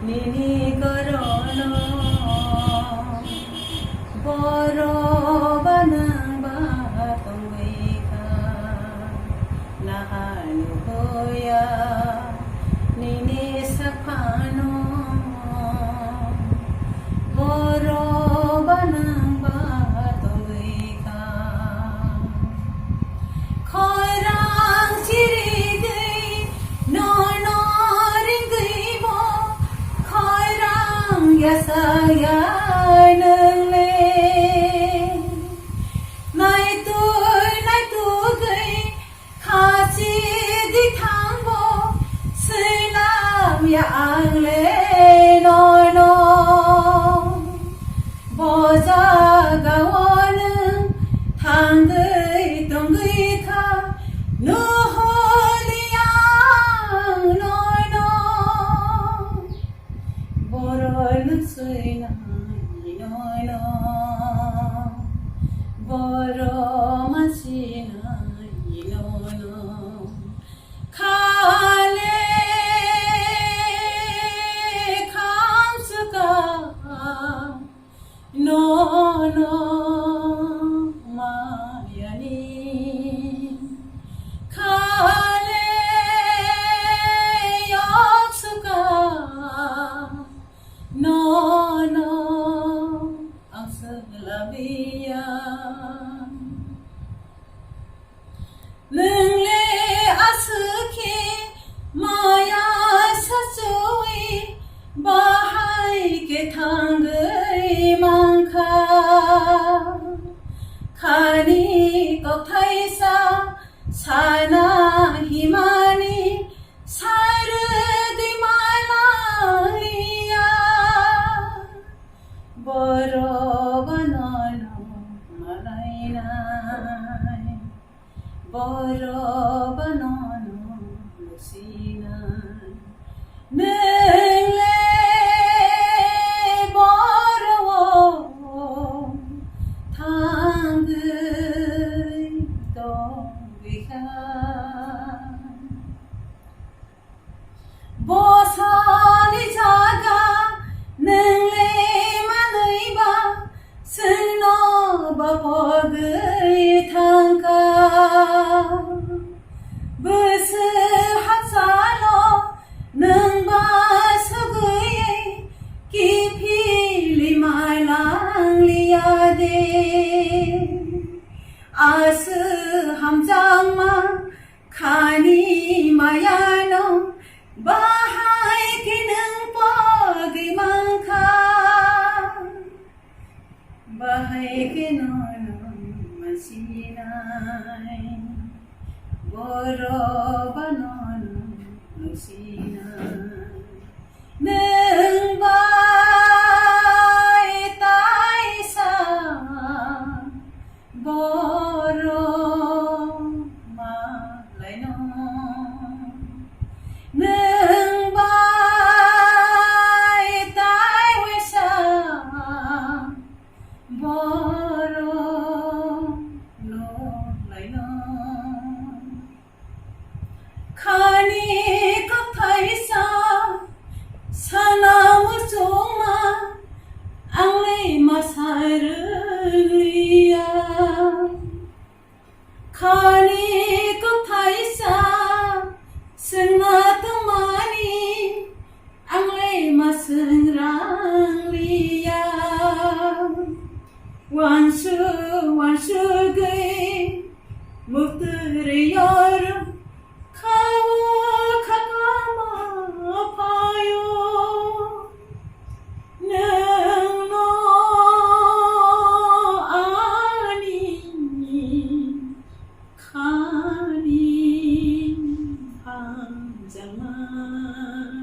নিনি করণ বড় বানাবা তঙ্গিকা নাহানু হয়া নিনি সাফানো বড় বানাবা তঙ্গিকা খরাং চিরিগৈ ননরিগৈবো খরাং ইয়াসায়া नोंले नायतुगै खासि दिथांबो सैलाम या आंले नयन बजा गावनो थांगै तंगैखा नुहोलियां नयन बर'नो सैना বড় মাছি নাই নন খালে খামসকা নন মায়ানি খালে yaksuka নন Labiya Nungle asuki maya sasui bahai ke thangai mangkha khani ko thaisa sana himani saru di malaiya boro বড় বানানো লুসিনাই নলে বড় থাঙ্গৈ তঙ্গিখা বসানি জাগা নলে মানৈবা सोरनो बाबगै थांखा बोसोर हाजारल' नोंबा सगैयै किफिलि मायलांलिया दे आसो हामजांमा खानि मायानो बाहायखि नों पगै मांखा bahai non masinai boro banon lusinai neng bai tai sa boro ma lai no neng bai tai we sa boro no lai no khani ka thaisa sana musoma anglei masarliya khani ka thaisa sena tamani anglei masangrangliya wansu gay muhtariyor kawa kakama payo nano ani khani hanjaman